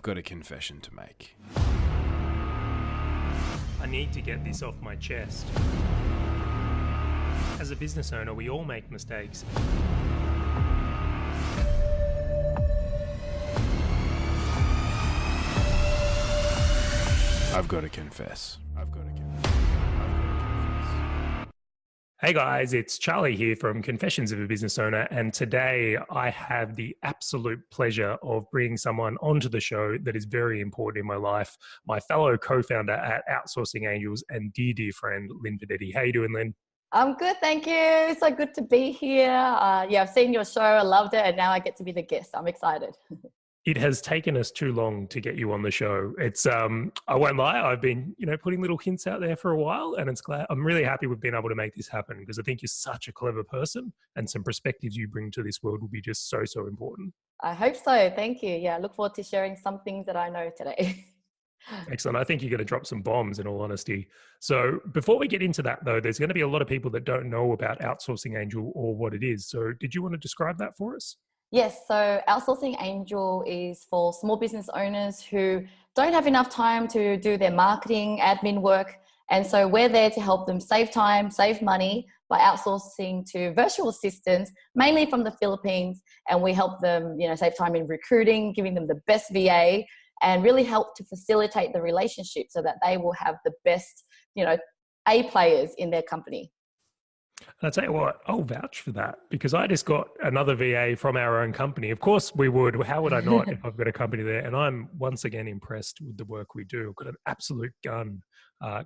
got a confession to make. I need to get this off my chest. As a business owner, we all make mistakes. I've got to confess. Hey guys, it's Charlie here from Confessions of a Business Owner, and today I have the absolute pleasure of bringing someone onto the show that is very important in my life, my fellow co-founder at Outsourcing Angels and dear friend, Lynn Podetti. How you doing, Lynn? I'm good, thank you. So good to be here. I've seen your show, I loved it, and now I get to be the guest. I'm excited. It has taken us too long to get you on the show. It's I won't lie, I've been putting little hints out there for a while, and I'm really happy we've been able to make this happen because I think you're such a clever person, and some perspectives you bring to this world will be just so important. I hope so. Thank you. Yeah, I look forward to sharing some things that I know today. Excellent. I think you're going to drop some bombs, in all honesty. So before we get into that, though, there's going to be a lot of people that don't know about Outsourcing Angel or what it is. So did you want to describe that for us? Yes, so Outsourcing Angel is for small business owners who don't have enough time to do their marketing, admin work. And so we're there to help them save time, save money by outsourcing to virtual assistants, mainly from the Philippines. And we help them, save time in recruiting, giving them the best VA, and really help to facilitate the relationship so that they will have the best, A players in their company. And I'll tell you what, I'll vouch for that because I just got another VA from our own company. Of course we would. How would I not if I've got a company there? And I'm once again impressed with the work we do. I've got an absolute gun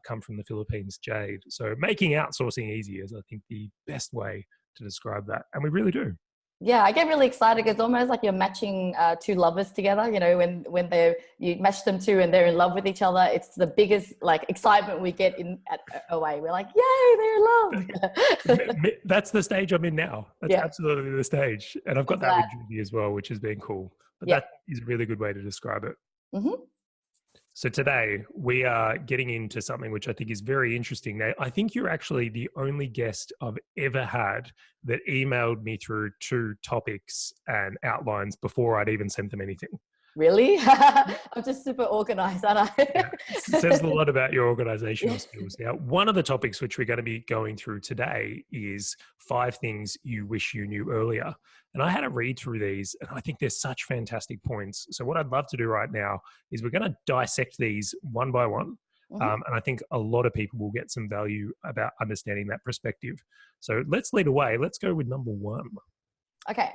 come from the Philippines, Jade. So making outsourcing easy is, I think, the best way to describe that. And we really do. Yeah, I get really excited because it's almost like you're matching two lovers together. When you match them two and they're in love with each other, it's the biggest excitement we get at OA. We're like, yay, they're in love. That's the stage I'm in now. That's absolutely the stage, and I've got that with Judy as well, which has been cool. But that is a really good way to describe it. Mm-hmm. So today we are getting into something which I think is very interesting. Now, I think you're actually the only guest I've ever had that emailed me through 2 topics and outlines before I'd even sent them anything. Really? I'm just super organized, aren't I? Yeah, it says a lot about your organizational skills. Now, one of the topics which we're going to be going through today is 5 things you wish you knew earlier. And I had a read through these, and I think they're such fantastic points. So what I'd love to do right now is we're going to dissect these one by one. Mm-hmm. And I think a lot of people will get some value about understanding that perspective. So let's lead away. Let's go with number 1. Okay.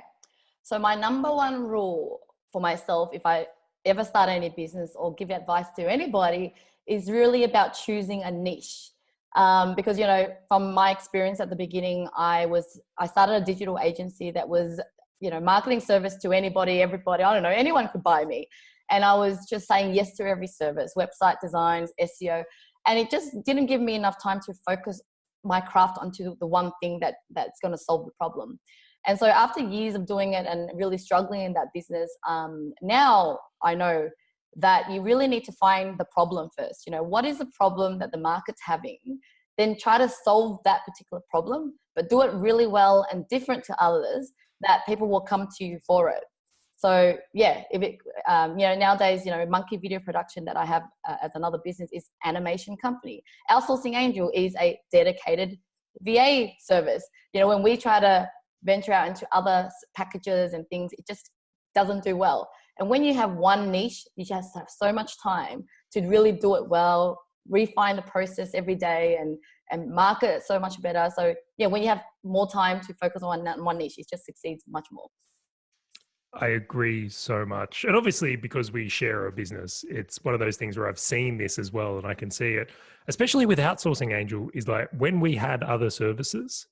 So my number 1 rule for myself, if I ever start any business or give advice to anybody, is really about choosing a niche. Because, from my experience at the beginning, I started a digital agency that was, marketing service to anybody, everybody, I don't know, anyone could buy me. And I was just saying yes to every service, website designs, SEO. And it just didn't give me enough time to focus my craft onto the one thing that's going to solve the problem. And so after years of doing it and really struggling in that business, now I know that you really need to find the problem first. What is the problem that the market's having? Then try to solve that particular problem, but do it really well and different to others that people will come to you for it. So nowadays, Monkey Video Production that I have as another business is animation company. Outsourcing Angel is a dedicated VA service. When we try to venture out into other packages and things, it just doesn't do well. And when you have one niche, you just have so much time to really do it well, refine the process every day and market it so much better. So when you have more time to focus on one niche, it just succeeds much more. I agree so much. And obviously, because we share a business, it's one of those things where I've seen this as well and I can see it, especially with Outsourcing Angel, is like when we had other services,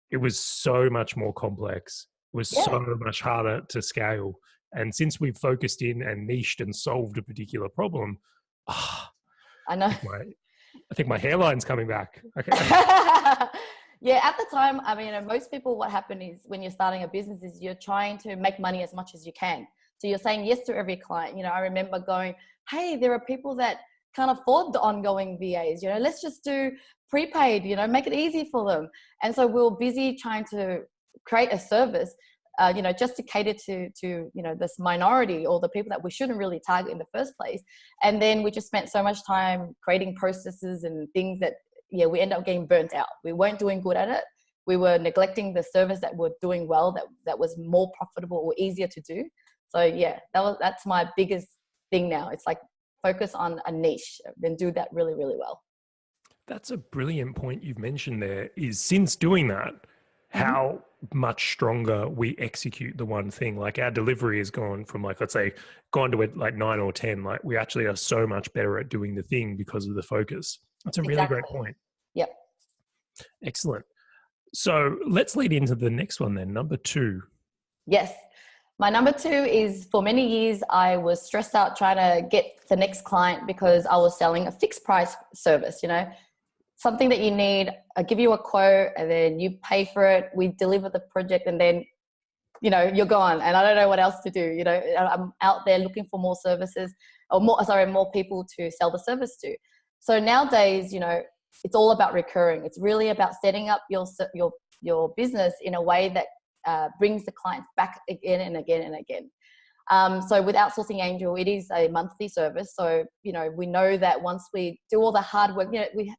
it was so much more complex. It was so much harder to scale. And since we've focused in and niched and solved a particular problem, I know. I think my hairline's coming back. Okay. Yeah, at the time, most people, what happened is when you're starting a business is you're trying to make money as much as you can. So you're saying yes to every client. I remember going, hey, there are people that can't afford the ongoing VAs. Let's just do prepaid, make it easy for them. And so we were busy trying to create a service just to cater to this minority or the people that we shouldn't really target in the first place. And then we just spent so much time creating processes and things that we end up getting burnt out. We weren't doing good at it. We were neglecting the service that we're doing well, that was more profitable or easier to do. So that's my biggest thing now. It's like focus on a niche, then do that really, really well. That's a brilliant point you've mentioned there, is since doing that, how much stronger we execute the one thing. Like our delivery has gone from let's say gone to like 9 or 10. Like we actually are so much better at doing the thing because of the focus. That's a really great point. Yep. Excellent. So let's lead into the next one then, number 2. Yes. My number 2 is, for many years, I was stressed out trying to get the next client because I was selling a fixed price service, something that you need. I give you a quote and then you pay for it. We deliver the project and then, you're gone and I don't know what else to do. I'm out there looking for more services or more people to sell the service to. So nowadays, it's all about recurring. It's really about setting up your business in a way that brings the clients back again and again and again. So with Outsourcing Angel, it is a monthly service. So, we know that once we do all the hard work,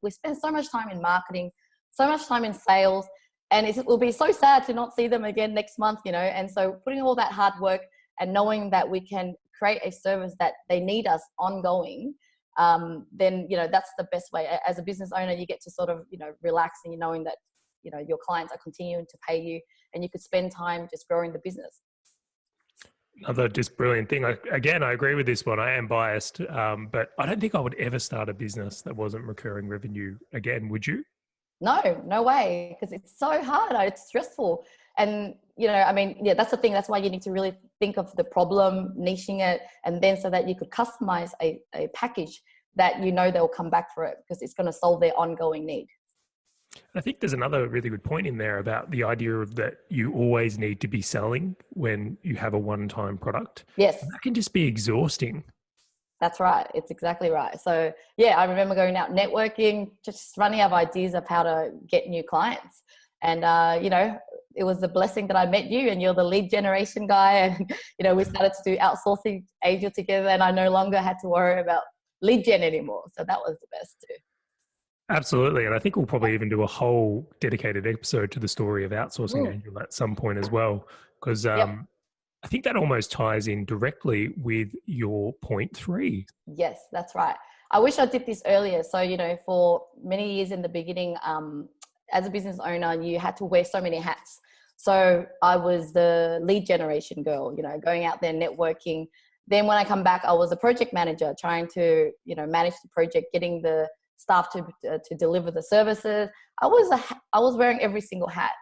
we spend so much time in marketing, so much time in sales, and it will be so sad to not see them again next month, and so putting all that hard work and knowing that we can create a service that they need us ongoing, then, that's the best way. As a business owner, you get to sort of, relax and knowing that, your clients are continuing to pay you and you could spend time just growing the business. Another just brilliant thing. I agree with this one. I am biased, but I don't think I would ever start a business that wasn't recurring revenue again. Would you? No way. Because it's so hard. It's stressful. And, that's the thing. That's why you need to really think of the problem, niching it, and then so that you could customize a package that they'll come back for it because it's going to solve their ongoing need. I think there's another really good point in there about the idea of that you always need to be selling when you have a one-time product. Yes. And that can just be exhausting. That's right. It's exactly right. So I remember going out networking, just running out of ideas of how to get new clients. And, it was a blessing that I met you and you're the lead generation guy. And, we started to do Outsourcing Angel together and I no longer had to worry about lead gen anymore. So that was the best too. Absolutely. And I think we'll probably even do a whole dedicated episode to the story of Outsourcing Angel at some point as well, because I think that almost ties in directly with your point 3. Yes, that's right. I wish I did this earlier. So, for many years in the beginning, as a business owner, you had to wear so many hats. So I was the lead generation girl, going out there networking. Then when I come back, I was a project manager trying to, manage the project, getting the staff to deliver the services. I was wearing every single hat.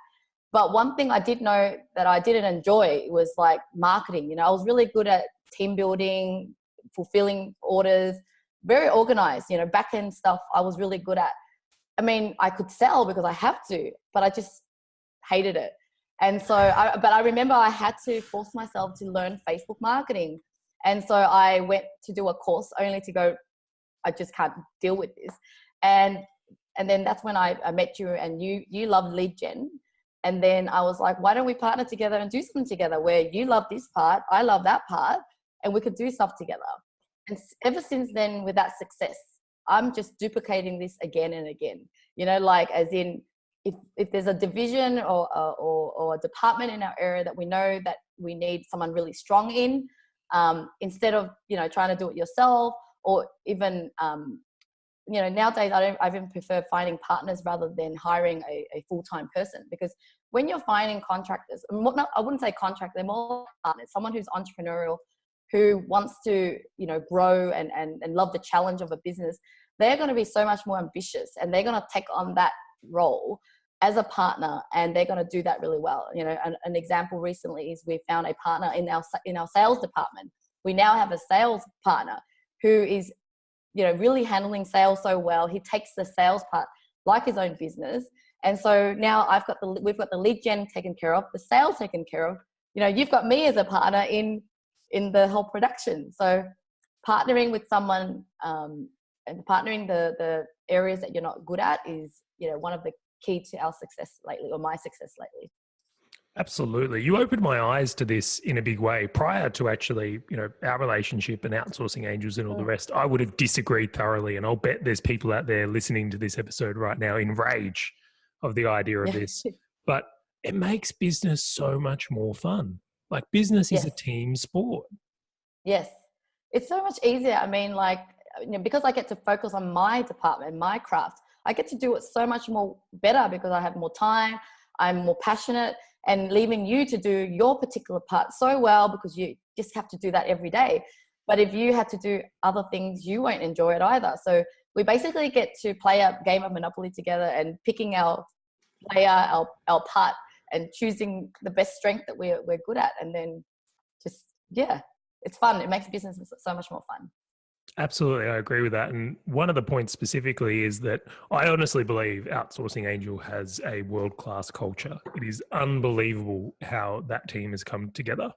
But one thing I did know that I didn't enjoy was like marketing. I was really good at team building, fulfilling orders, very organized, back end stuff I was really good at. I mean, I could sell because I have to, but I just hated it. And so, but I remember I had to force myself to learn Facebook marketing. And so I went to do a course only to go, I just can't deal with this. And then that's when I met you and you love lead gen. And then I was like, why don't we partner together and do something together where you love this part, I love that part, and we could do stuff together. And ever since then, with that success, I'm just duplicating this again and again, like as in if there's a division or a department in our area that we know that we need someone really strong in, instead of, trying to do it yourself or even, nowadays I even prefer finding partners rather than hiring a full-time person, because when you're finding contractors, I wouldn't say contractor, they're more partners, someone who's entrepreneurial, who wants to, grow and love the challenge of a business, they're going to be so much more ambitious and they're going to take on that role as a partner and they're going to do that really well. An example recently is we found a partner in our sales department. We now have a sales partner who is, really handling sales so well. He takes the sales part like his own business. And so now we've got the lead gen taken care of, the sales taken care of. You've got me as a partner in the whole production. So partnering with someone and partnering the areas that you're not good at is, one of the key to our success lately, or my success lately. Absolutely. You opened my eyes to this in a big way. Prior to actually, our relationship and outsourcing angels and all the rest, I would have disagreed thoroughly. And I'll bet there's people out there listening to this episode right now in rage of the idea of this. But it makes business so much more fun. Like business is a team sport. Yes. It's so much easier. I mean, like, because I get to focus on my department, my craft, I get to do it so much more better because I have more time. I'm more passionate, and leaving you to do your particular part so well because you just have to do that every day. But if you had to do other things, you won't enjoy it either. So we basically get to play a game of Monopoly together and picking our player, our part, and choosing the best strength that we're good at. And then just, it's fun. It makes business so much more fun. Absolutely. I agree with that. And one of the points specifically is that I honestly believe Outsourcing Angel has a world-class culture. It is unbelievable how that team has come together.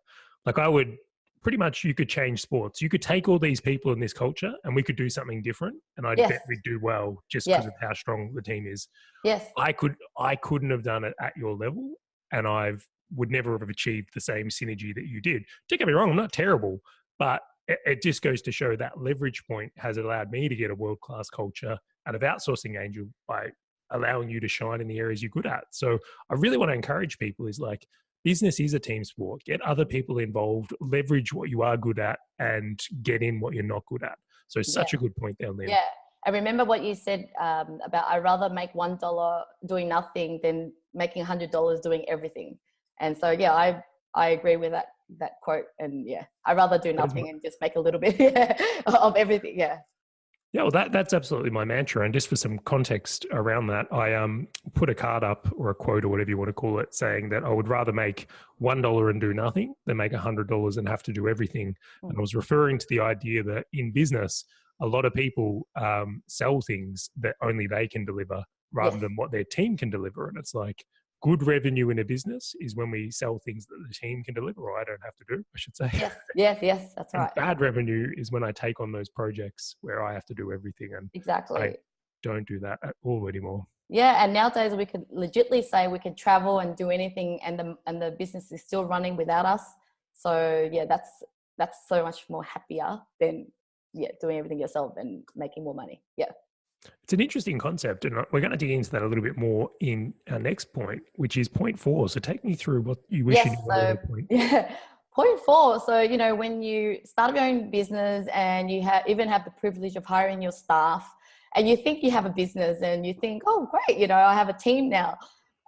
Like you could change sports. You could take all these people in this culture and we could do something different. And I bet we'd do well just because of how strong the team is. Yes. I couldn't have done it at your level, and would never have achieved the same synergy that you did. Don't get me wrong, I'm not terrible, but it just goes to show that leverage point has allowed me to get a world-class culture out of Outsourcing Angel by allowing you to shine in the areas you're good at. So I really want to encourage people is like, business is a team sport. Get other people involved, leverage what you are good at, and get in what you're not good at. So such a good point there, Lynn. Yeah. I remember what you said about I'd rather make $1 doing nothing than making $100 doing everything. And so, I agree with that quote. And I'd rather do nothing and just make a little bit of everything. Yeah. Yeah, well, that's absolutely my mantra. And just for some context around that, I put a card up or a quote or whatever you want to call it, saying that I would rather make $1 and do nothing than make $100 and have to do everything. And I was referring to the idea that in business, a lot of people sell things that only they can deliver rather than what their team can deliver. And it's like, good revenue in a business is when we sell things that the team can deliver, or I don't have to do, I should say. Yes, that's right. And bad revenue is when I take on those projects where I have to do everything. And exactly. I don't do that at all anymore. Yeah, and nowadays we could legitimately say we can travel and do anything, and the business is still running without us. So that's so much more happier than doing everything yourself and making more money. Yeah. It's an interesting concept, and we're going to dig into that a little bit more in our next point, which is point 4. So take me through what you wish you knew earlier. Point 4. So, when you start your own business and you even have the privilege of hiring your staff, and you think you have a business and you think, oh, great, I have a team now.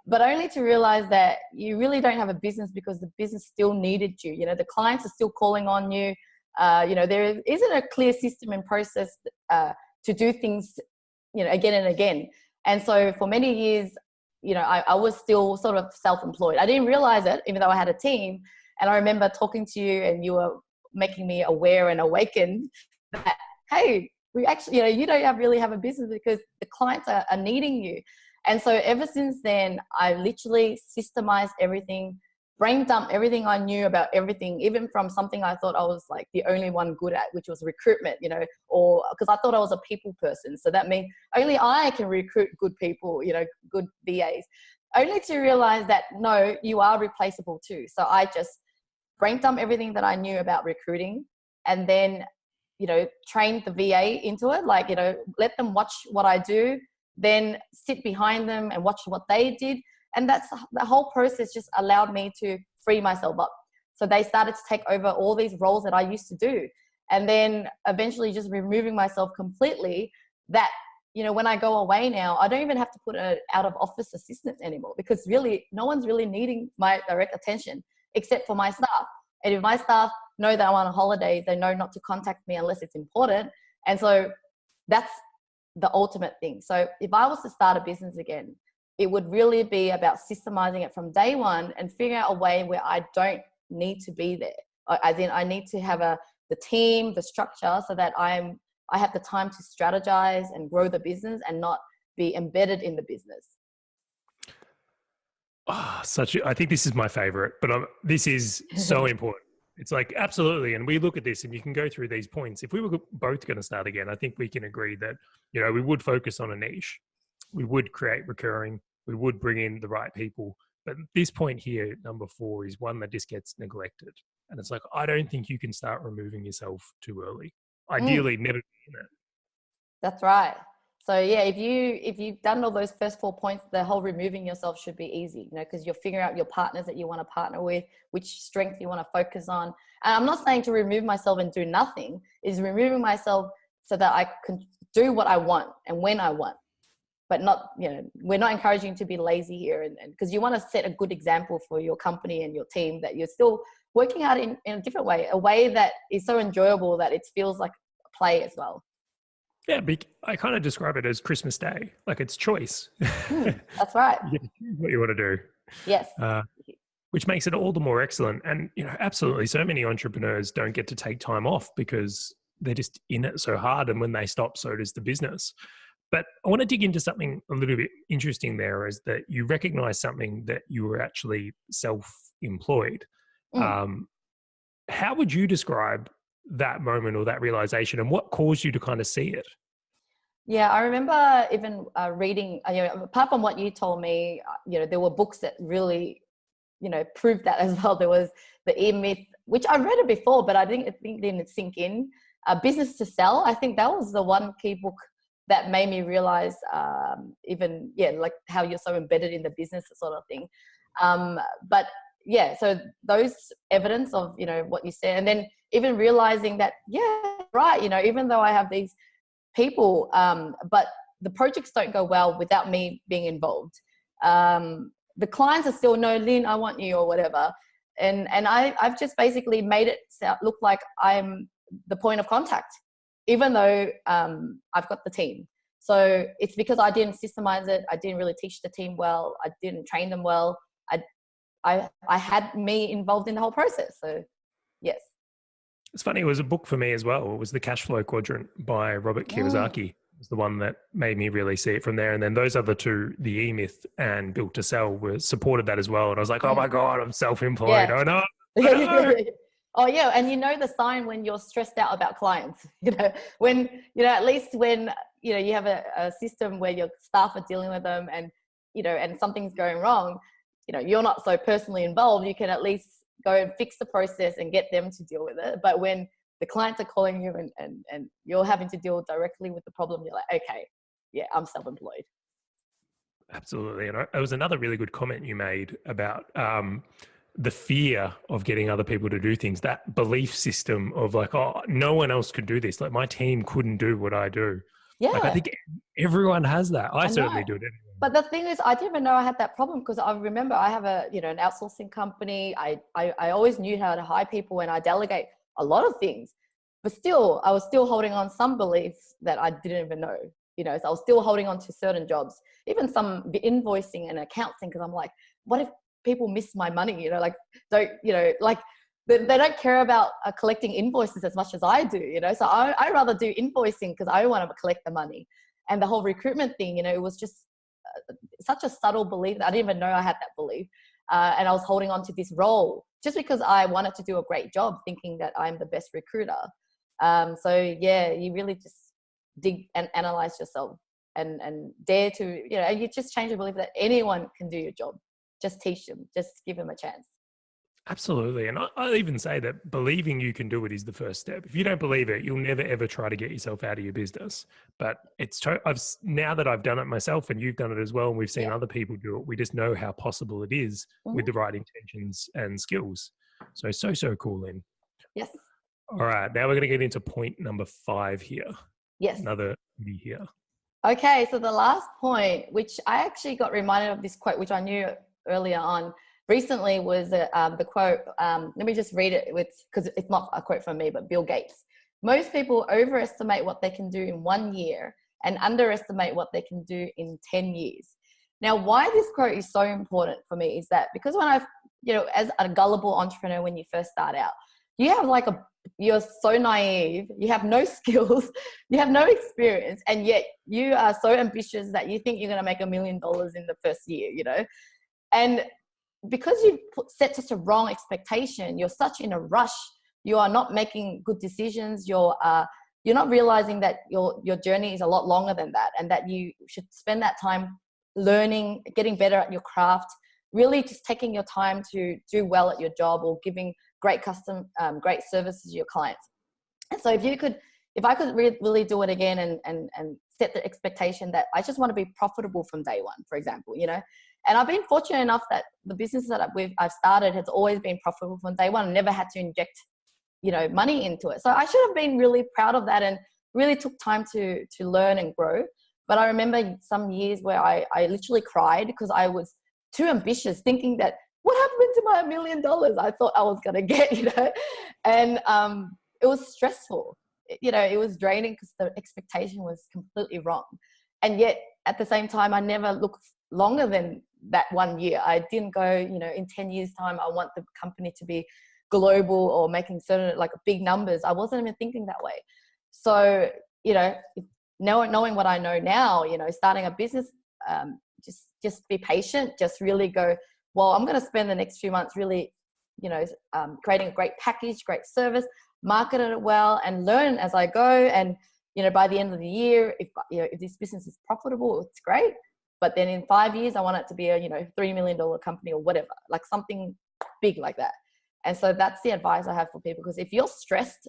But only to realize that you really don't have a business because the business still needed you. The clients are still calling on you. There isn't a clear system and process to do things again and again. And so for many years, I was still sort of self-employed. I didn't realize it, even though I had a team. And I remember talking to you and you were making me aware and awakened that, hey, we actually, you don't really have a business because the clients are needing you. And so ever since then, I literally systemized everything, brain dumped everything I knew about everything, even from something I thought I was like the only one good at, which was recruitment, or because I thought I was a people person. So that means only I can recruit good people, good VAs, only to realize that, no, you are replaceable too. So I just brain dumped everything that I knew about recruiting, and then, trained the VA into it. Like, let them watch what I do, then sit behind them and watch what they did. And that's the whole process just allowed me to free myself up. So they started to take over all these roles that I used to do. And then eventually just removing myself completely, that, when I go away now, I don't even have to put an out of office assistant anymore, because really no one's really needing my direct attention except for my staff. And if my staff know that I'm on holidays, they know not to contact me unless it's important. And so that's the ultimate thing. So if I was to start a business again, it would really be about systemizing it from day one and figuring out a way where I don't need to be there. As in, I need to have the team, the structure, so that I have the time to strategize and grow the business and not be embedded in the business. I think this is my favorite, but this is so important. It's like, absolutely. And we look at this and you can go through these points. If we were both going to start again, I think we can agree that, we would focus on a niche. We would create recurring. We would bring in the right people. But this point here, number 4, is one that just gets neglected. And it's like, I don't think you can start removing yourself too early. Ideally, never be in it. That's right. So yeah, if you've done all those first 4 points, the whole removing yourself should be easy, you know, because you're figuring out your partners that you want to partner with, which strength you want to focus on. And I'm not saying to remove myself and do nothing, is removing myself so that I can do what I want and when I want. But not, you know, we're not encouraging you to be lazy here, and because you want to set a good example for your company and your team that you're still working out in a different way, a way that is so enjoyable that it feels like play as well. Yeah, I kind of describe it as Christmas Day. Like, it's choice. That's right. You get to choose what you want to do. Yes. Which makes it all the more excellent. And, you know, absolutely, so many entrepreneurs don't get to take time off because they're just in it so hard. And when they stop, so does the business. But I want to dig into something a little bit interesting there, is that you recognize something that you were actually self-employed. How would you describe that moment or that realization, and what caused you to kind of see it? Yeah, I remember even reading, you know, apart from what you told me, you know, there were books that really, you know, proved that as well. There was the E-Myth, which I read it before, but I think it didn't sink in. Business to Sell, I think that was the one key book that made me realize even, yeah, like how you're so embedded in the business sort of thing. But yeah, so those evidence of, you know, what you said, and then even realizing that, yeah, right, you know, even though I have these people, but the projects don't go well without me being involved. The clients are still, no, Lynn, I want you, or whatever. And I've just basically made it look like I'm the point of contact, even though I've got the team. So it's because I didn't systemize it. I didn't really teach the team well. I didn't train them well. I had me involved in the whole process. So yes. It's funny, it was a book for me as well. It was The Cash Flow Quadrant by Robert Kiyosaki. It was the one that made me really see it from there. And then those other two, the E-Myth and Built to Sell, were supported that as well. And I was like, oh my God, I'm self-employed. Yeah. I know. Oh yeah, and you know the sign when you're stressed out about clients. You know, when, you know, at least when, you know, you have a system where your staff are dealing with them, and, you know, and something's going wrong, you know, you're not so personally involved. You can at least go and fix the process and get them to deal with it. But when the clients are calling you and you're having to deal directly with the problem, you're like, okay, yeah, I'm self-employed. Absolutely. And it was another really good comment you made about the fear of getting other people to do things, that belief system of like, oh, no one else could do this. Like, my team couldn't do what I do. Yeah. Like, I think everyone has that. I certainly do it anyway. But the thing is, I didn't even know I had that problem, because I remember I have a, you know, an outsourcing company. I always knew how to hire people, and I delegate a lot of things, but still, I was still holding on some beliefs that I didn't even know, you know, so I was still holding on to certain jobs, even some invoicing and accounting, because I'm like, what if people miss my money? You know, like, don't, you know, like they don't care about collecting invoices as much as I do, you know, so I rather do invoicing because I want to collect the money. And the whole recruitment thing, you know, it was just such a subtle belief that I didn't even know I had that belief. And I was holding on to this role just because I wanted to do a great job, thinking that I'm the best recruiter. So yeah, you really just dig and analyze yourself and dare to, you know, and you just change the belief that anyone can do your job. Just teach them, just give them a chance. Absolutely. And I even say that believing you can do it is the first step. If you don't believe it, you'll never, ever try to get yourself out of your business. But now that I've done it myself, and you've done it as well, and we've seen other people do it, we just know how possible it is with the right intentions and skills. So cool, Lynn. Yes. All right. Now we're going to get into point number 5 here. Yes. Another me here. Okay. So the last point, which I actually got reminded of this quote, which I knew earlier on, recently, was the quote. Let me just read it, because it's not a quote from me, but Bill Gates. Most people overestimate what they can do in 1 year and underestimate what they can do in 10 years. Now, why this quote is so important for me is that because when you know, as a gullible entrepreneur, when you first start out, you have like you're so naive, you have no skills, you have no experience, and yet you are so ambitious that you think you're going to make $1 million in the first year, you know, and because you set such a wrong expectation, you're such in a rush, you are not making good decisions, you're not realizing that your journey is a lot longer than that, and that you should spend that time learning, getting better at your craft, really just taking your time to do well at your job or giving great great services to your clients. And so if I could really do it again and set the expectation that I just want to be profitable from day one, for example, and I've been fortunate enough that the business that I've started has always been profitable from day one. I never had to inject, money into it. So I should have been really proud of that and really took time to learn and grow. But I remember some years where I literally cried because I was too ambitious, thinking that what happened to my $1 million I thought I was going to get, and it was stressful. It was draining because the expectation was completely wrong. And yet at the same time, I never looked longer than that 1 year. I didn't go, in 10 years time, I want the company to be global or making certain like big numbers. I wasn't even thinking that way. So, knowing what I know now, starting a business, just be patient, just really go, well, I'm going to spend the next few months really, creating a great package, great service, market it well and learn as I go. And, by the end of the year, if this business is profitable, it's great. But then in 5 years, I want it to be a, $3 million company or whatever, like something big like that. And so that's the advice I have for people, because if you're stressed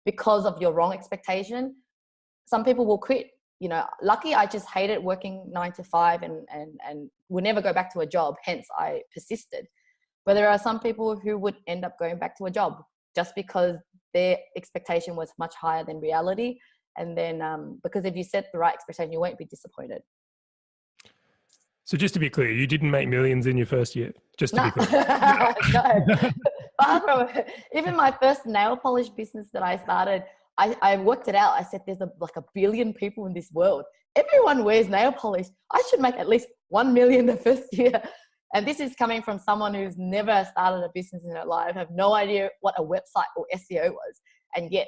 because of your wrong expectation, some people will quit. Lucky I just hated working 9 to 5 and would never go back to a job. Hence I persisted. But there are some people who would end up going back to a job just because their expectation was much higher than reality. And then because if you set the right expectation, you won't be disappointed. So just to be clear, you didn't make millions in your first year, just to be clear. No. Far from it. Even my first nail polish business that I started, I worked it out. I said, there's like 1 billion people in this world. Everyone wears nail polish. I should make at least 1 million the first year. And this is coming from someone who's never started a business in her life, have no idea what a website or SEO was, and yet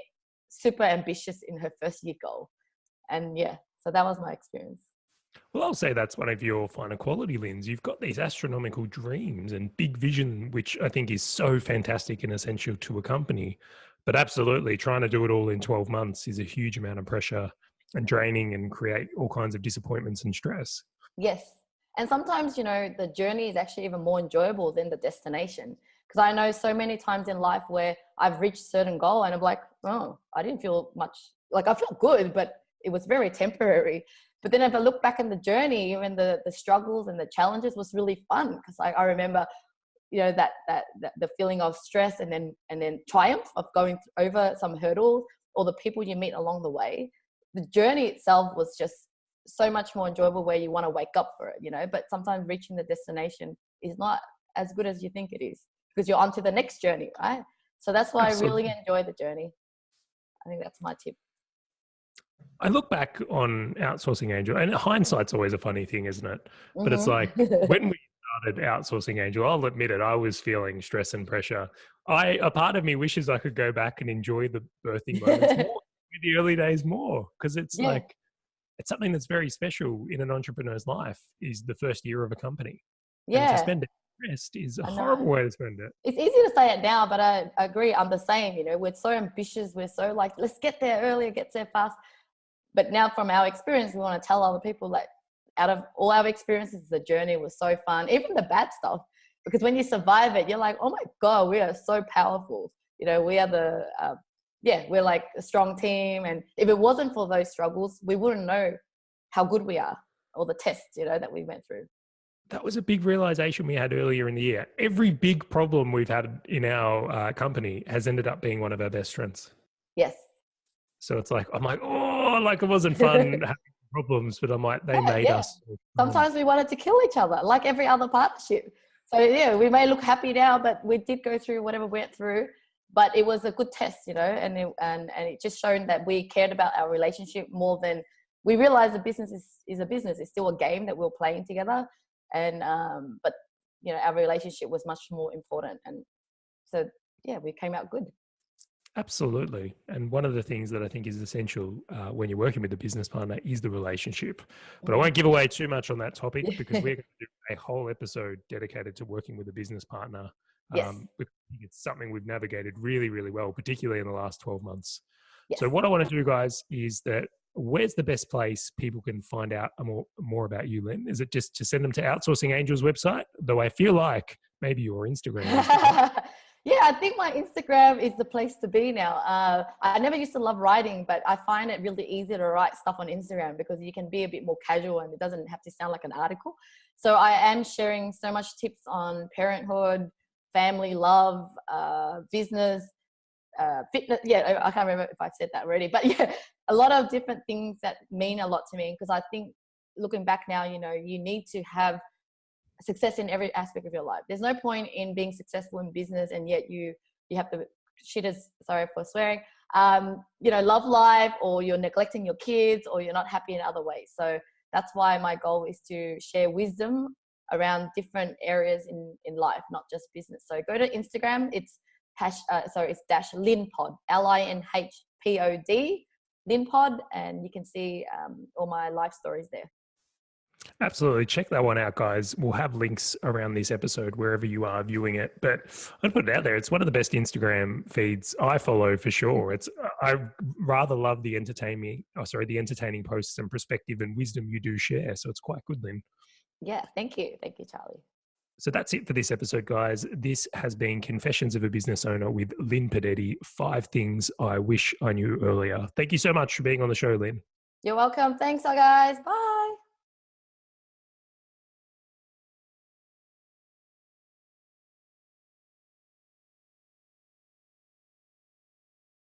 super ambitious in her first year goal. And yeah, so that was my experience. Well, I'll say that's one of your finer quality, Linz. You've got these astronomical dreams and big vision, which I think is so fantastic and essential to a company. But absolutely, trying to do it all in 12 months is a huge amount of pressure and draining and create all kinds of disappointments and stress. Yes. And sometimes, the journey is actually even more enjoyable than the destination. Because I know so many times in life where I've reached a certain goal and I'm like, oh, I didn't feel much, like I felt good, but it was very temporary. But then if I look back in the journey, even the struggles and the challenges was really fun, because I remember, that the feeling of stress and then triumph of going over some hurdles, or the people you meet along the way. The journey itself was just so much more enjoyable, where you want to wake up for it, but sometimes reaching the destination is not as good as you think it is, because you're on to the next journey, right? So that's why Absolutely. I really enjoy the journey. I think that's my tip. I look back on Outsourcing Angel, and hindsight's always a funny thing, isn't it? But it's like when we started Outsourcing Angel, I'll admit it, I was feeling stress and pressure. A part of me wishes I could go back and enjoy the birthing moments more, the early days more, because it's like, it's something that's very special in an entrepreneur's life, is the first year of a company. Yeah. And to spend it rest is a horrible way to spend it. It's easy to say it now, but I agree. I'm the same. We're so ambitious. We're so like, let's get there earlier, get there fast. But now from our experience, we want to tell other people, like, out of all our experiences, the journey was so fun, even the bad stuff, because when you survive it, you're like, oh my God, we are so powerful. We are we're like a strong team. And if it wasn't for those struggles, we wouldn't know how good we are, or the tests, that we went through. That was a big realization we had earlier in the year. Every big problem we've had in our company has ended up being one of our best strengths. Yes. So it's like, I'm like, oh, like it wasn't fun having problems, but I'm like, they made us. Sometimes we wanted to kill each other, like every other partnership. So yeah, we may look happy now, but we did go through whatever we went through. But it was a good test, and it just showed that we cared about our relationship more than we realized. The business is a business. It's still a game that we're playing together, and but our relationship was much more important. And so yeah, we came out good. Absolutely. And one of the things that I think is essential when you're working with a business partner is the relationship. But I won't give away too much on that topic, because we're going to do a whole episode dedicated to working with a business partner. Yes. It's something we've navigated really, really well, particularly in the last 12 months. Yes. So what I want to do, guys, is that where's the best place people can find out more about you, Lynn? Is it just to send them to Outsourcing Angels website? Though I feel like maybe your Instagram as well. Yeah, I think my Instagram is the place to be now. I never used to love writing, but I find it really easy to write stuff on Instagram because you can be a bit more casual and it doesn't have to sound like an article. So I am sharing so much tips on parenthood, family, love, business, fitness. Yeah, I can't remember if I've said that already, but yeah, a lot of different things that mean a lot to me because I think looking back now, you know, you need to have success in every aspect of your life. There's no point in being successful in business and yet you have to sorry for swearing, you know, love life, or you're neglecting your kids, or you're not happy in other ways. So that's why my goal is to share wisdom around different areas in life, not just business. So go to Instagram. It's dash LinhPod, LinhPod, LinhPod, and you can see all my life stories there. Absolutely. Check that one out, guys. We'll have links around this episode wherever you are viewing it. But I'd put it out there. It's one of the best Instagram feeds I follow for sure. I rather love the entertaining posts and perspective and wisdom you do share. So it's quite good, Lynn. Yeah, thank you. Thank you, Charlie. So that's it for this episode, guys. This has been Confessions of a Business Owner with Lynn Podetti. 5 things I wish I knew earlier. Thank you so much for being on the show, Lynn. You're welcome. Thanks, guys. Bye.